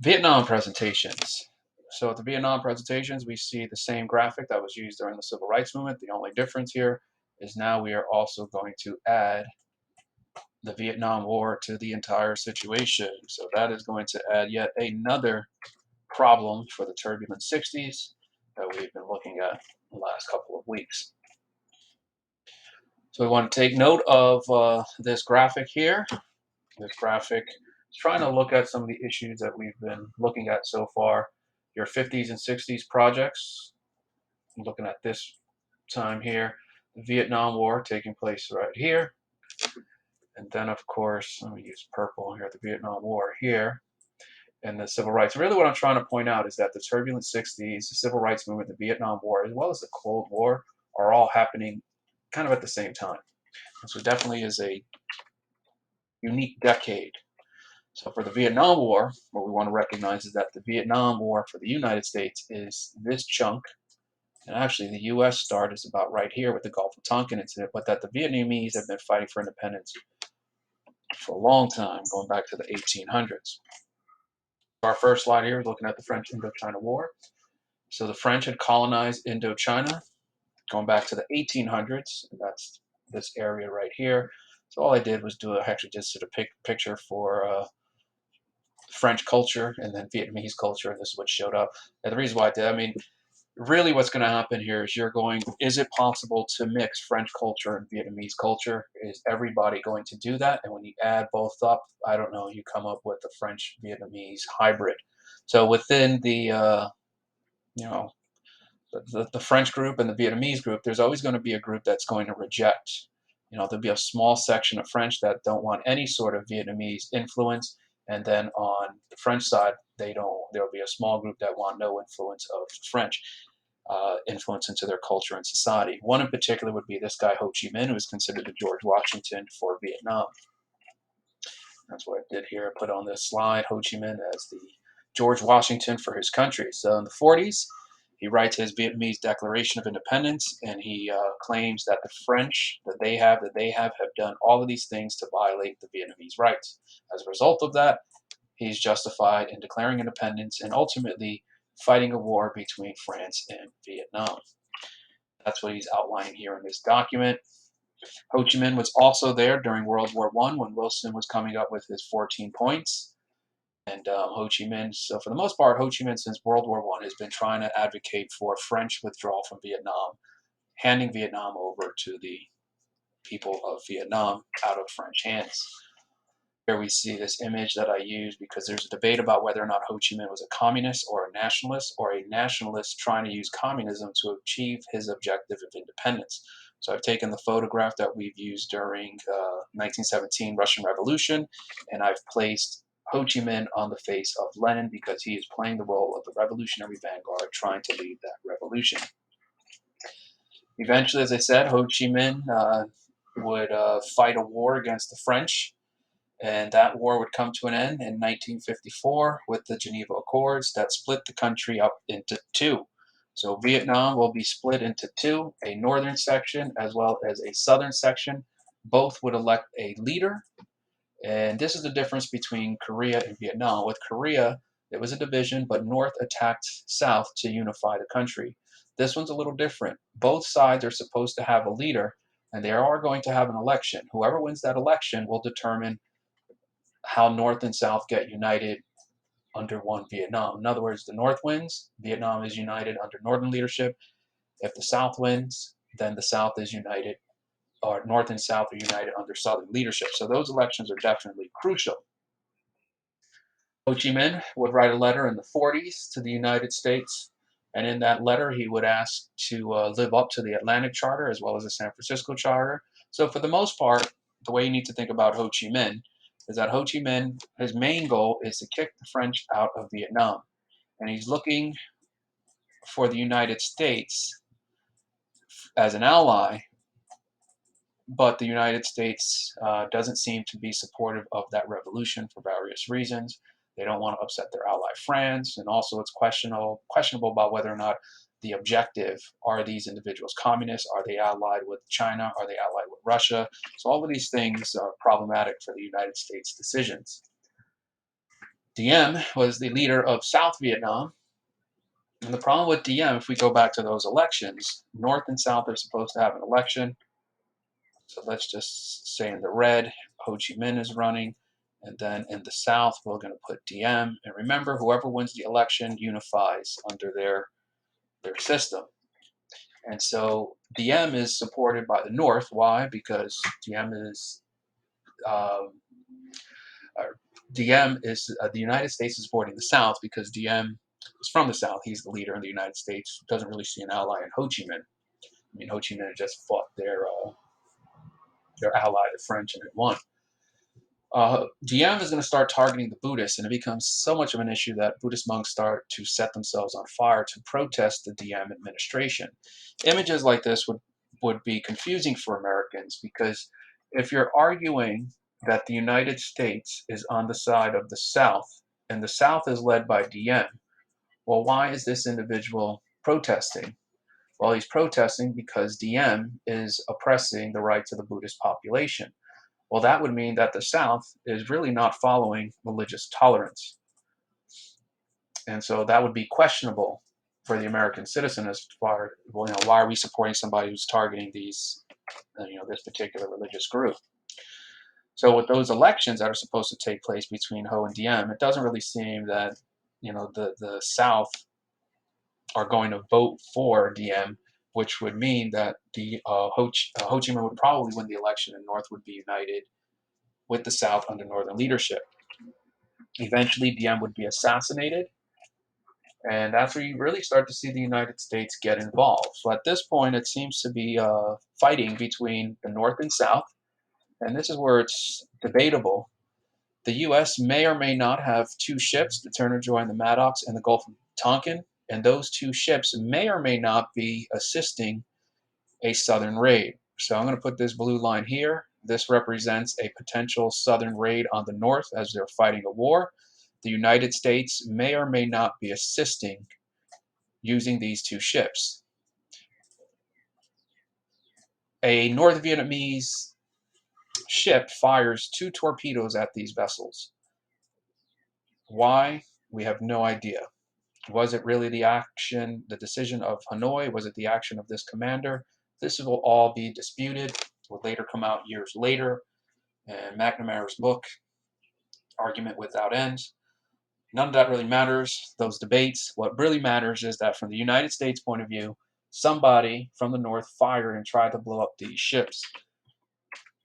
Vietnam presentations. So at the Vietnam presentations, we see the same graphic that was used during the Civil Rights Movement. The only difference here is now we are also going to add the Vietnam War to the entire situation. So that is going to add yet another problem for the turbulent 60s that we've been looking at the last couple of weeks. So we want to take note of this graphic here. This graphic is trying to look at some of the issues that we've been looking at so far. Your 50s and 60s projects, looking at this time here, the Vietnam War taking place right here. And then, of course, let me use purple here, the Vietnam War here, and the civil rights. Really, what I'm trying to point out is that the turbulent 60s, the civil rights movement, the Vietnam War, as well as the Cold War, are all happening kind of at the same time. And so, definitely is a unique decade. So, for the Vietnam War, what we want to recognize is that the Vietnam War for the United States is this chunk. And actually, the U.S. start is about right here with the Gulf of Tonkin incident, but that the Vietnamese have been fighting for independence for a long time, going back to the 1800s. Our first slide here is looking at the French Indochina War. So the French had colonized Indochina going back to the 1800s. And that's this area right here. So all I did was actually just did a picture for French culture and then Vietnamese culture. And this is what showed up. And the reason why I did, I mean, really what's going to happen here is is it possible to mix French culture and Vietnamese culture? Is everybody going to do that? And when you add both up, I don't know, you come up with the French Vietnamese hybrid. So within you know, the French group and the Vietnamese group, there's always going to be a group that's going to reject. There'll be a small section of French that don't want any sort of Vietnamese influence. And then on the French side, they don't. There'll be a small group that want no influence of French influence into their culture and society. One in particular would be this guy Ho Chi Minh, who is considered the George Washington for Vietnam. That's what I did here. I put on this slide Ho Chi Minh as the George Washington for his country. So in the 40s, he writes his Vietnamese Declaration of Independence, and he claims that the French that they have done all of these things to violate the Vietnamese rights. As a result of that, he's justified in declaring independence and ultimately fighting a war between France and Vietnam. That's what he's outlining here in this document. Ho Chi Minh was also there during World War I when Wilson was coming up with his 14 points. And Ho Chi Minh, so for the most part, Ho Chi Minh since World War I has been trying to advocate for French withdrawal from Vietnam, handing Vietnam over to the people of Vietnam out of French hands. Here we see this image that I use because there's a debate about whether or not Ho Chi Minh was a communist or a nationalist trying to use communism to achieve his objective of independence. So I've taken the photograph that we've used during 1917 Russian Revolution, and I've placed Ho Chi Minh on the face of Lenin because he is playing the role of the revolutionary vanguard trying to lead that revolution. Eventually, as I said, Ho Chi Minh would fight a war against the French, and that war would come to an end in 1954 with the Geneva Accords that split the country up into two. So Vietnam will be split into two, a northern section as well as a southern section. Both would elect a leader. And this is the difference between Korea and Vietnam. With Korea, there was a division, but North attacked South to unify the country. This one's a little different. Both sides are supposed to have a leader, and they are going to have an election. Whoever wins that election will determine how North and South get united under one Vietnam. In other words, the North wins, Vietnam is united under Northern leadership. If the South wins, then the South is united, or North and South are united under Southern leadership. So those elections are definitely crucial. Ho Chi Minh would write a letter in the 40s to the United States, and in that letter, he would ask to live up to the Atlantic Charter as well as the San Francisco Charter. So, for the most part, the way you need to think about Ho Chi Minh is that Ho Chi Minh, his main goal is to kick the French out of Vietnam, and he's looking for the United States as an ally, but the United States doesn't seem to be supportive of that revolution for various reasons. They don't want to upset their ally France, and also it's questionable about whether or not the objective are these individuals communists? Are they allied with China? Are they allied with Russia? So all of these things are problematic for the United States decisions. Diem was the leader of South Vietnam. And the problem with Diem, if we go back to those elections, North and South are supposed to have an election. So let's just say in the red, Ho Chi Minh is running. And then in the South, we're going to put Diem. And remember, whoever wins the election unifies under their system. And so Diem is supported by the North. Why? Because Diem is um, the United States is supporting the South because Diem is from the South. He's the leader in the United States. Doesn't really see an ally in Ho Chi Minh. I mean, Ho Chi Minh just fought their ally, the French, and it won. Diem is going to start targeting the Buddhists, and it becomes so much of an issue that Buddhist monks start to set themselves on fire to protest the Diem administration. Images like this would be confusing for Americans because if you're arguing that the United States is on the side of the South and the South is led by Diem, well, why is this individual protesting? Well, he's protesting because Diem is oppressing the rights of the Buddhist population. Well, that would mean that the South is really not following religious tolerance. And so that would be questionable for the American citizen as far, well, why are we supporting somebody who's targeting this particular religious group? So with those elections that are supposed to take place between Ho and Diem, it doesn't really seem that, the South are going to vote for Diem, which would mean that the Ho Chi Minh would probably win the election and North would be united with the South under Northern leadership. Eventually, Diem would be assassinated, and that's where you really start to see the United States get involved. So at this point, it seems to be fighting between the North and South, and this is where it's debatable. The U.S. may or may not have two ships to turn and join the Maddox in the Gulf of Tonkin, and those two ships may or may not be assisting a southern raid. So I'm going to put this blue line here. This represents a potential southern raid on the North as they're fighting a war. The United States may or may not be assisting using these two ships. A North Vietnamese ship fires two torpedoes at these vessels. Why? We have no idea. Was it really the decision of Hanoi? Was it the action of this commander? This will all be disputed. It will later come out years later. And McNamara's book, Argument Without End. None of that really matters, those debates. What really matters is that from the United States point of view, somebody from the North fired and tried to blow up these ships.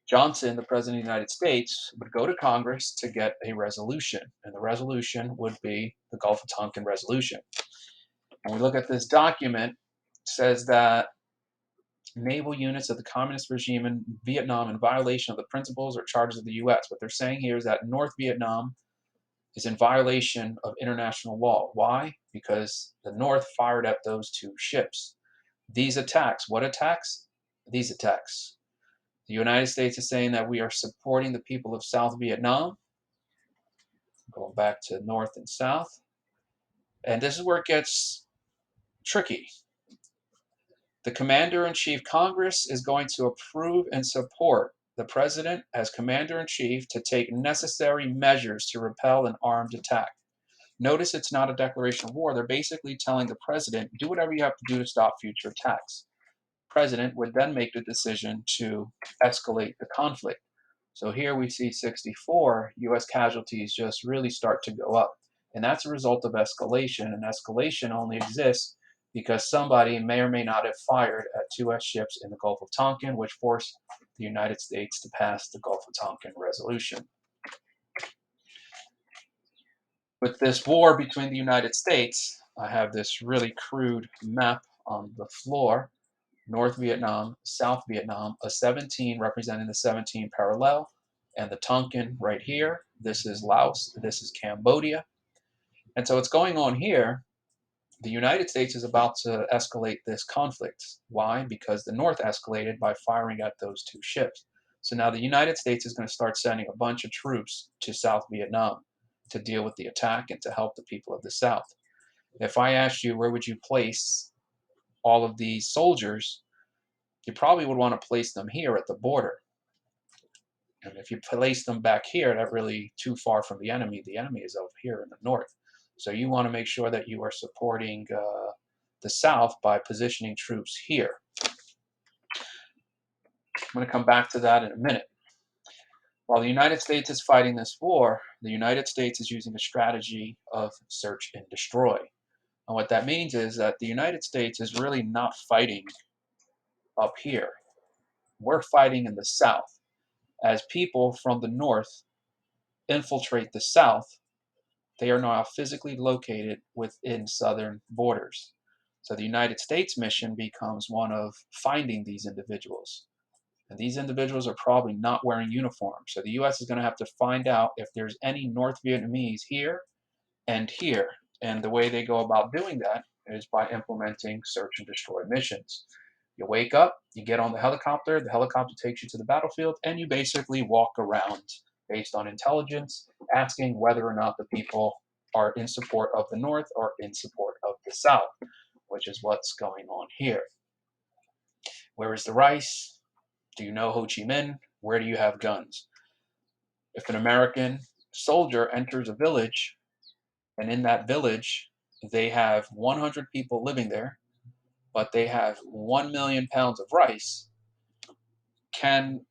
Johnson, the President of the United States, would go to Congress to get a resolution, and the resolution would be the Gulf of Tonkin Resolution. When we look at this document, it says that naval units of the communist regime in Vietnam in violation of the principles or charters of the U.S. What they're saying here is that North Vietnam is in violation of international law. Why? Because the North fired at those two ships. These attacks, what attacks? These attacks. The United States is saying that we are supporting the people of South Vietnam, going back to North and South. And this is where it gets tricky. The Commander-in-Chief Congress is going to approve and support the President as Commander-in-Chief to take necessary measures to repel an armed attack. Notice it's not a declaration of war. They're basically telling the President, do whatever you have to do to stop future attacks. The President would then make the decision to escalate the conflict. So here we see 64 U.S. casualties just really start to go up. And that's a result of escalation. And escalation only exists because somebody may or may not have fired at two U.S. ships in the Gulf of Tonkin, which forced the United States to pass the Gulf of Tonkin Resolution. With this war between the United States, I have this really crude map on the floor. North Vietnam, South Vietnam, a 17 representing the 17 parallel, and the Tonkin right here. This is Laos, this is Cambodia. And so what's going on here, the United States is about to escalate this conflict. Why? Because the North escalated by firing at those two ships. So now the United States is going to start sending a bunch of troops to South Vietnam to deal with the attack and to help the people of the South. If I asked you where would you place all of these soldiers, you probably would want to place them here at the border. And if you place them back here, that really too far from the enemy. The enemy is over here in the north. So you want to make sure that you are supporting the south by positioning troops here. I'm going to come back to that in a minute. While the United States is fighting this war, the United States is using a strategy of search and destroy. And what that means is that the United States is really not fighting up here. We're fighting in the south. As people from the north infiltrate the south, they are now physically located within southern borders. So the United States mission becomes one of finding these individuals. And these individuals are probably not wearing uniforms. So the US is going to have to find out if there's any North Vietnamese here and here. And the way they go about doing that is by implementing search and destroy missions. You wake up, you get on the helicopter takes you to the battlefield, and you basically walk around based on intelligence, asking whether or not the people are in support of the North or in support of the South, which is what's going on here. Where is the rice? Do you know Ho Chi Minh? Where do you have guns? If an American soldier enters a village, and in that village they have 100 people living there, but they have 1 million pounds of rice, can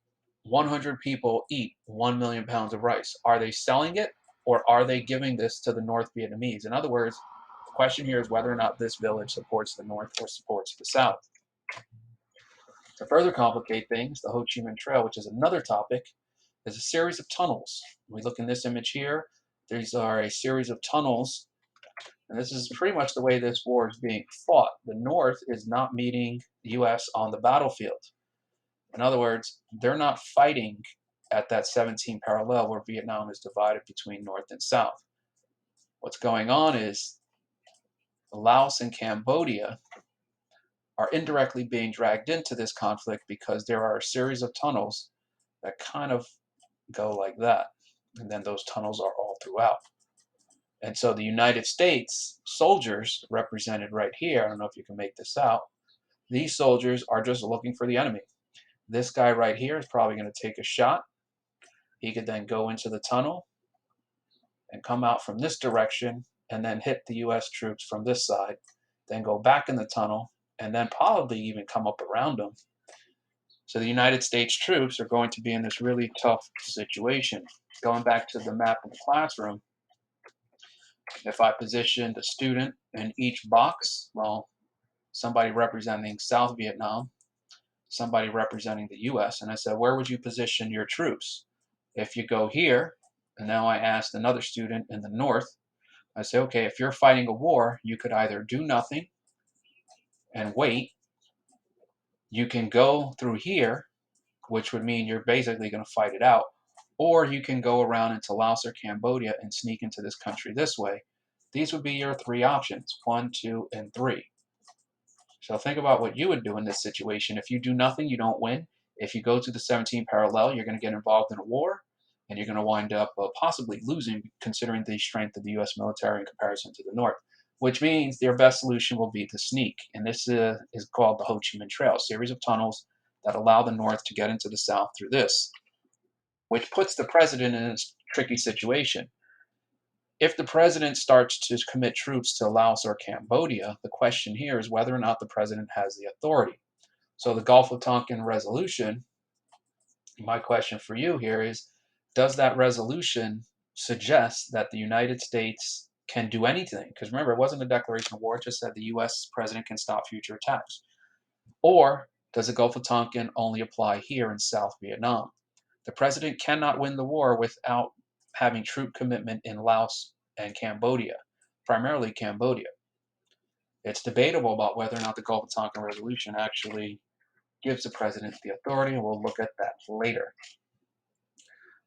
100 people eat 1 million pounds of rice? Are they selling it, or are they giving this to the North Vietnamese? In other words, the question here is whether or not this village supports the North or supports the South. To further complicate things, the Ho Chi Minh Trail, which is another topic, is a series of tunnels. We look in this image here. These are a series of tunnels, and this is pretty much the way this war is being fought. The North is not meeting the U.S. on the battlefield. In other words, they're not fighting at that 17 parallel where Vietnam is divided between North and South. What's going on is Laos and Cambodia are indirectly being dragged into this conflict because there are a series of tunnels that kind of go like that. And then those tunnels are all throughout. And so the United States soldiers represented right here, I don't know if you can make this out, these soldiers are just looking for the enemy. This guy right here is probably going to take a shot. He could then go into the tunnel and come out from this direction and then hit the US troops from this side, then go back in the tunnel, and then probably even come up around them. So the United States troops are going to be in this really tough situation. Going back to the map in the classroom, if I positioned a student in each box, well, somebody representing South Vietnam, somebody representing the US, and I said, where would you position your troops? If you go here, and now I asked another student in the North, I say, okay, if you're fighting a war, you could either do nothing and wait. You can go through here, which would mean you're basically going to fight it out, or you can go around into Laos or Cambodia and sneak into this country this way. These would be your three options, 1, 2, and 3. So think about what you would do in this situation. If you do nothing, you don't win. If you go to the 17 parallel, you're going to get involved in a war, and you're going to wind up possibly losing, considering the strength of the U.S. military in comparison to the North, which means their best solution will be to sneak. And this is called the Ho Chi Minh Trail, a series of tunnels that allow the North to get into the South through this, which puts the president in a tricky situation. If the president starts to commit troops to Laos or Cambodia, the question here is whether or not the president has the authority. So the Gulf of Tonkin resolution, my question for you here is, does that resolution suggest that the United States can do anything? Because remember, it wasn't a declaration of war, it just said the US president can stop future attacks. Or does the Gulf of Tonkin only apply here in South Vietnam? The president cannot win the war without having troop commitment in Laos and Cambodia, primarily Cambodia. It's debatable about whether or not the Gulf of Tonkin resolution actually gives the president the authority, and we'll look at that later.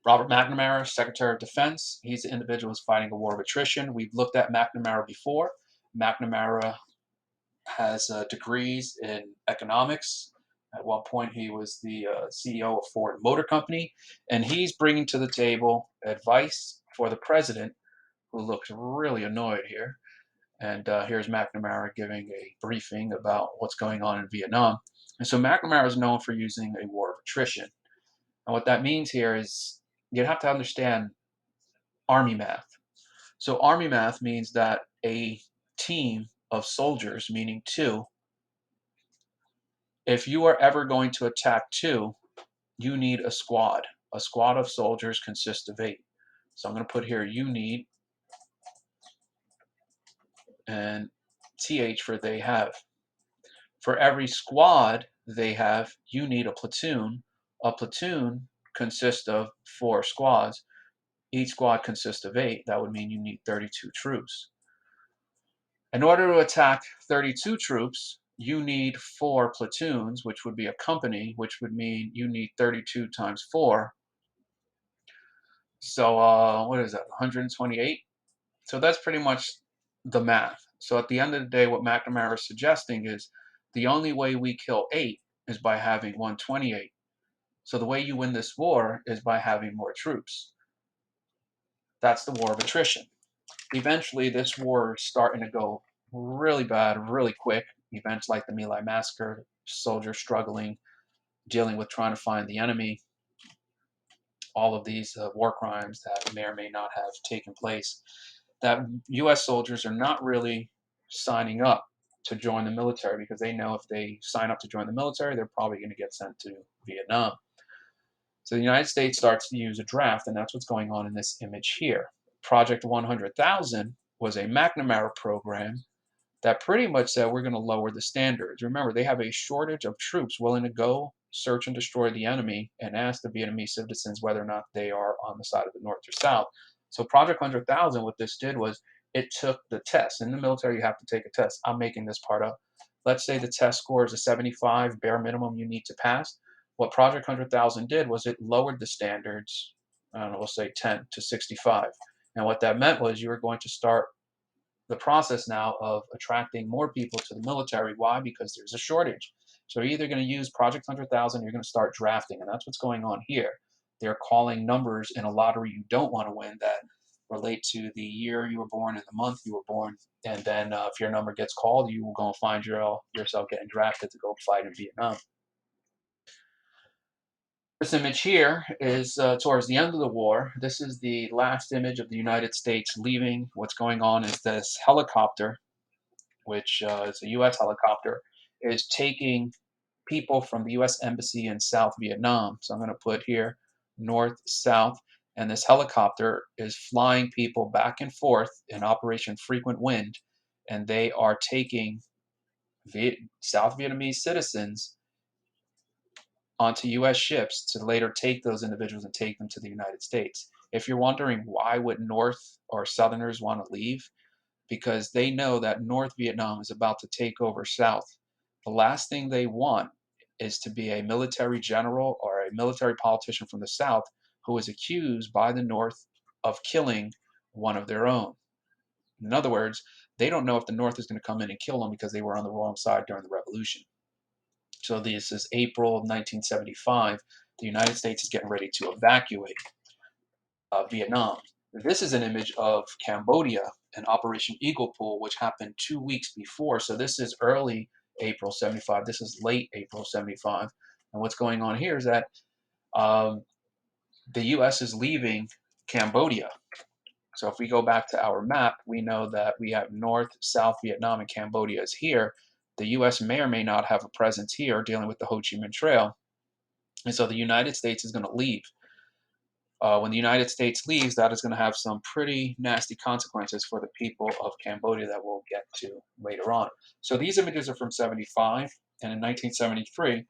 Robert McNamara, Secretary of Defense, he's the individual who's fighting a war of attrition. We've looked at McNamara before. McNamara has degrees in economics. At one point, he was the CEO of Ford Motor Company, and he's bringing to the table advice for the president, who looks really annoyed here. And here's McNamara giving a briefing about what's going on in Vietnam. And so McNamara is known for using a war of attrition. And what that means here is you have to understand Army math. So Army math means that a team of soldiers, meaning two, if you are ever going to attack two, you need a squad. A squad of soldiers consists of 8. So I'm going to put here you need and TH for they have. For every squad they have, you need a platoon. A platoon consists of 4 squads. Each squad consists of 8. That would mean you need 32 troops. In order to attack 32 troops, you need 4 platoons, which would be a company, which would mean you need 32 times 4. So what is that, 128? So that's pretty much the math. So at the end of the day, what McNamara is suggesting is the only way we kill 8 is by having 128. So the way you win this war is by having more troops. That's the war of attrition. Eventually, this war is starting to go really bad, really quick. Events like the My Lai massacre, soldiers struggling, dealing with trying to find the enemy, all of these war crimes that may or may not have taken place, that U.S. soldiers are not really signing up to join the military because they know if they sign up to join the military, they're probably going to get sent to Vietnam. So the United States starts to use a draft, and that's what's going on in this image here. Project 100,000 was a McNamara program that pretty much said we're going to lower the standards. Remember, they have a shortage of troops willing to go search and destroy the enemy and ask the Vietnamese citizens whether or not they are on the side of the North or South. So Project 100,000, what this did was it took the test. In the military, you have to take a test. I'm making this part up. Let's say the test score is a 75, bare minimum you need to pass. What Project 100,000 did was it lowered the standards, I don't know, we'll say 10 to 65. And what that meant was you were going to start the process now of attracting more people to the military. Why? Because there's a shortage. So you're either going to use Project 100,000 or you're going to start drafting. And that's what's going on here. They're calling numbers in a lottery you don't want to win that relate to the year you were born and the month you were born. And then if your number gets called, you will go and find yourself getting drafted to go fight in Vietnam. This image here is towards the end of the war. This is the last image of the United States leaving. What's going on is this helicopter, which is a U.S. helicopter, is taking people from the U.S. Embassy in South Vietnam. So I'm going to put here north, south, and this helicopter is flying people back and forth in Operation Frequent Wind, and they are taking South Vietnamese citizens onto U.S. ships to later take those individuals and take them to the United States. If you're wondering why would North or Southerners want to leave, because they know that North Vietnam is about to take over South. The last thing they want is to be a military general or a military politician from the South who is accused by the North of killing one of their own. In other words, they don't know if the North is going to come in and kill them because they were on the wrong side during the Revolution. So this is April of 1975. The United States is getting ready to evacuate Vietnam. This is an image of Cambodia and Operation Eagle Pool, which happened 2 weeks before. So this is early April 75. This is late April 75. And what's going on here is that um, the U.S. is leaving Cambodia. So if we go back to our map, we know that we have North, South Vietnam, and Cambodia is here. The U.S. may or may not have a presence here dealing with the Ho Chi Minh Trail. And so the United States is going to leave. When the United States leaves, that is going to have some pretty nasty consequences for the people of Cambodia that we'll get to later on. So these images are from 75, and in 1973,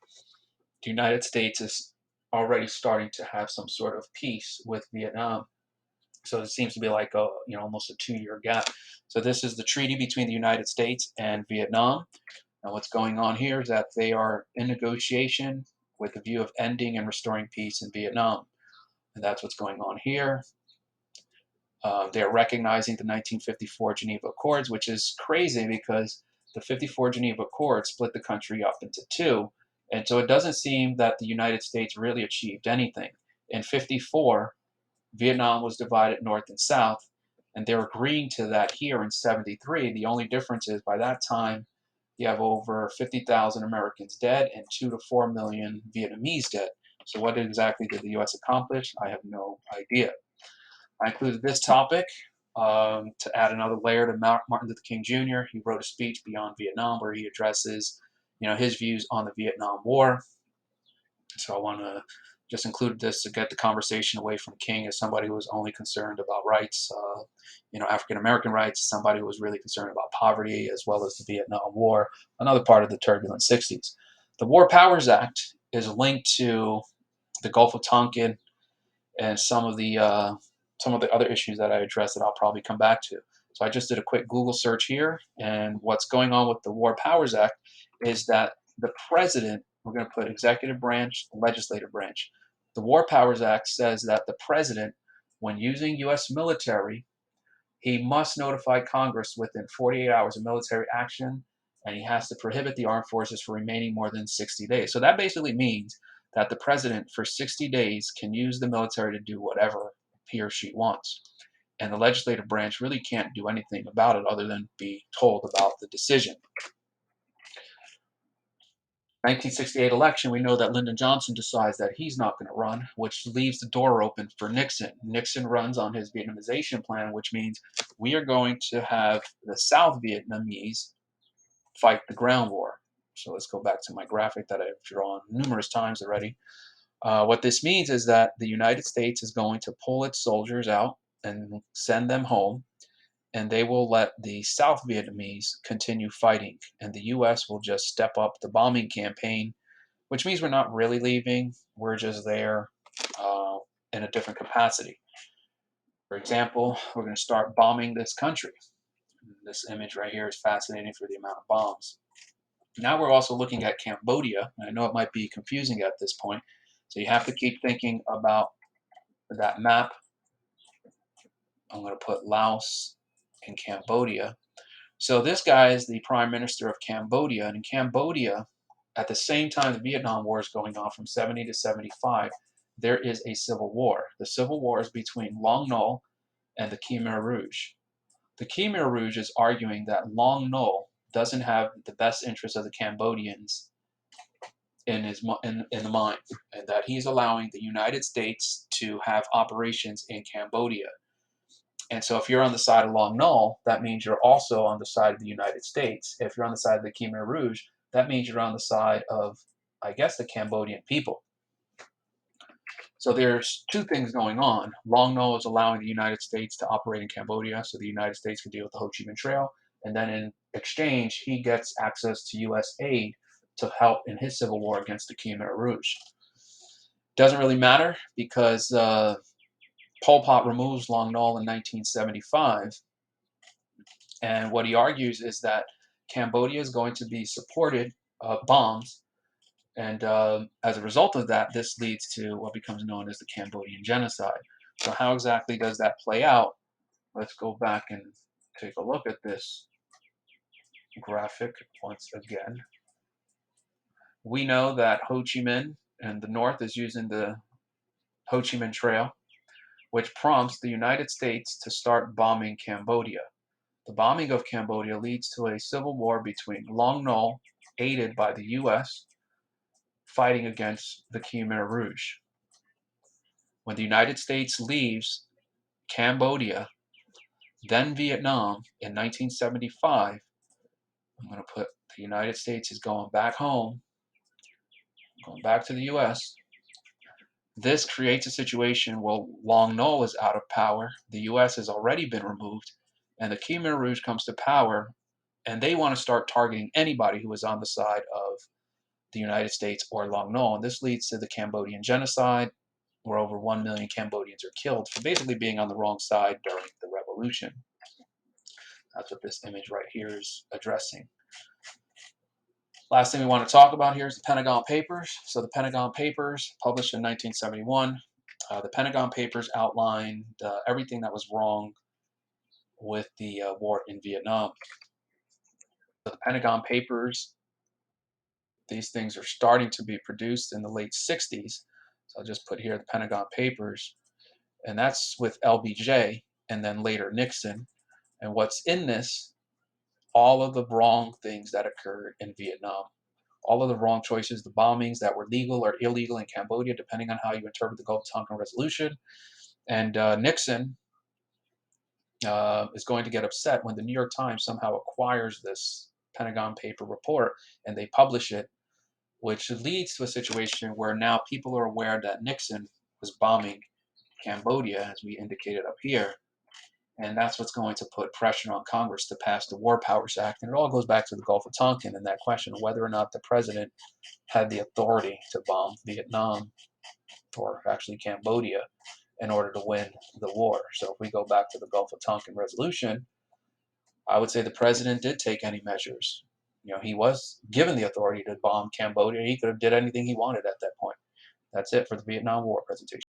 the United States is already starting to have some sort of peace with Vietnam. So it seems to be like a, almost a 2-year gap. So this is the treaty between the United States and Vietnam. And what's going on here is that they are in negotiation with the view of ending and restoring peace in Vietnam. And that's what's going on here. They're recognizing the 1954 Geneva Accords, which is crazy because the 54 Geneva Accords split the country up into two. And so it doesn't seem that the United States really achieved anything. In 54, Vietnam was divided north and south, and they're agreeing to that here in 73. The only difference is by that time, you have over 50,000 Americans dead and 2 to 4 million Vietnamese dead. So what exactly did the U.S. accomplish? I have no idea. I included this topic to add another layer to Martin Luther King Jr. He wrote a speech Beyond Vietnam where he addresses, his views on the Vietnam War. So I want to just include this to get the conversation away from King as somebody who was only concerned about rights, African American rights, somebody who was really concerned about poverty as well as the Vietnam War, another part of the turbulent 60s. The War Powers Act is linked to the Gulf of Tonkin and some of the other issues that I addressed that I'll probably come back to. So I just did a quick Google search here, and what's going on with the War Powers Act is that the president, we're going to put executive branch, legislative branch. The War Powers Act says that the president, when using U.S. military, he must notify Congress within 48 hours of military action, and he has to prohibit the armed forces from remaining more than 60 days. So that basically means that the president, for 60 days, can use the military to do whatever he or she wants. And the legislative branch really can't do anything about it other than be told about the decision. 1968 election, we know that Lyndon Johnson decides that he's not going to run, which leaves the door open for Nixon. Nixon runs on his Vietnamization plan, which means we are going to have the South Vietnamese fight the ground war. So let's go back to my graphic that I've drawn numerous times already. What this means is that the United States is going to pull its soldiers out and send them home, and they will let the South Vietnamese continue fighting, and the U.S. will just step up the bombing campaign, which means we're not really leaving. We're just there uh, in a different capacity. For example, we're going to start bombing this country. This image right here is fascinating for the amount of bombs. Now we're also looking at Cambodia. I know it might be confusing at this point, so you have to keep thinking about that map. I'm going to put Laos and Cambodia. So this guy is the prime minister of Cambodia, and in Cambodia, at the same time the Vietnam War is going on from 70 to 75, there is a civil war. The civil war is between Long Nol and the Khmer Rouge. The Khmer Rouge is arguing that Long Nol doesn't have the best interests of the Cambodians in the mind, and that he's allowing the United States to have operations in Cambodia. And so if you're on the side of Long Nol, that means you're also on the side of the United States. If you're on the side of the Khmer Rouge, that means you're on the side of, I guess, the Cambodian people. So there's two things going on. Long Nol is allowing the United States to operate in Cambodia so the United States can deal with the Ho Chi Minh Trail. And then in exchange, he gets access to U.S. aid to help in his civil war against the Khmer Rouge. Doesn't really matter because Pol Pot removes Long Nol in 1975. And what he argues is that Cambodia is going to be supported bombs. And as a result of that, this leads to what becomes known as the Cambodian genocide. So how exactly does that play out? Let's go back and take a look at this graphic once again. We know that Ho Chi Minh in the north is using the Ho Chi Minh Trail, which prompts the United States to start bombing Cambodia. The bombing of Cambodia leads to a civil war between Long Nol, aided by the U.S., fighting against the Khmer Rouge. When the United States leaves Cambodia, then Vietnam, in 1975, I'm going to put the United States is going back home, going back to the U.S. This creates a situation where Long Nol is out of power, the U.S. has already been removed, and the Khmer Rouge comes to power, and they want to start targeting anybody who is on the side of the United States or Long Nol. And this leads to the Cambodian genocide, where over 1 million Cambodians are killed for basically being on the wrong side during the revolution. That's what this image right here is addressing. Last thing we want to talk about here is the Pentagon Papers. So the Pentagon Papers, published in 1971, the Pentagon Papers outlined everything that was wrong with the war in Vietnam. So the Pentagon Papers, these things are starting to be produced in the late 60s. So I'll just put here the Pentagon Papers, and that's with LBJ and then later Nixon. And what's in this? All of the wrong things that occurred in Vietnam. all of the wrong choices, the bombings that were legal or illegal in Cambodia, depending on how you interpret the Gulf of Tonkin Resolution. And Nixon is going to get upset when the New York Times somehow acquires this Pentagon paper report and they publish it, which leads to a situation where now people are aware that Nixon was bombing Cambodia, as we indicated up here. And that's what's going to put pressure on Congress to pass the War Powers Act. And it all goes back to the Gulf of Tonkin and that question of whether or not the president had the authority to bomb Vietnam, or actually Cambodia, in order to win the war. So if we go back to the Gulf of Tonkin resolution, I would say the president did take any measures. He was given the authority to bomb Cambodia. He could have did anything he wanted at that point. That's it for the Vietnam War presentation.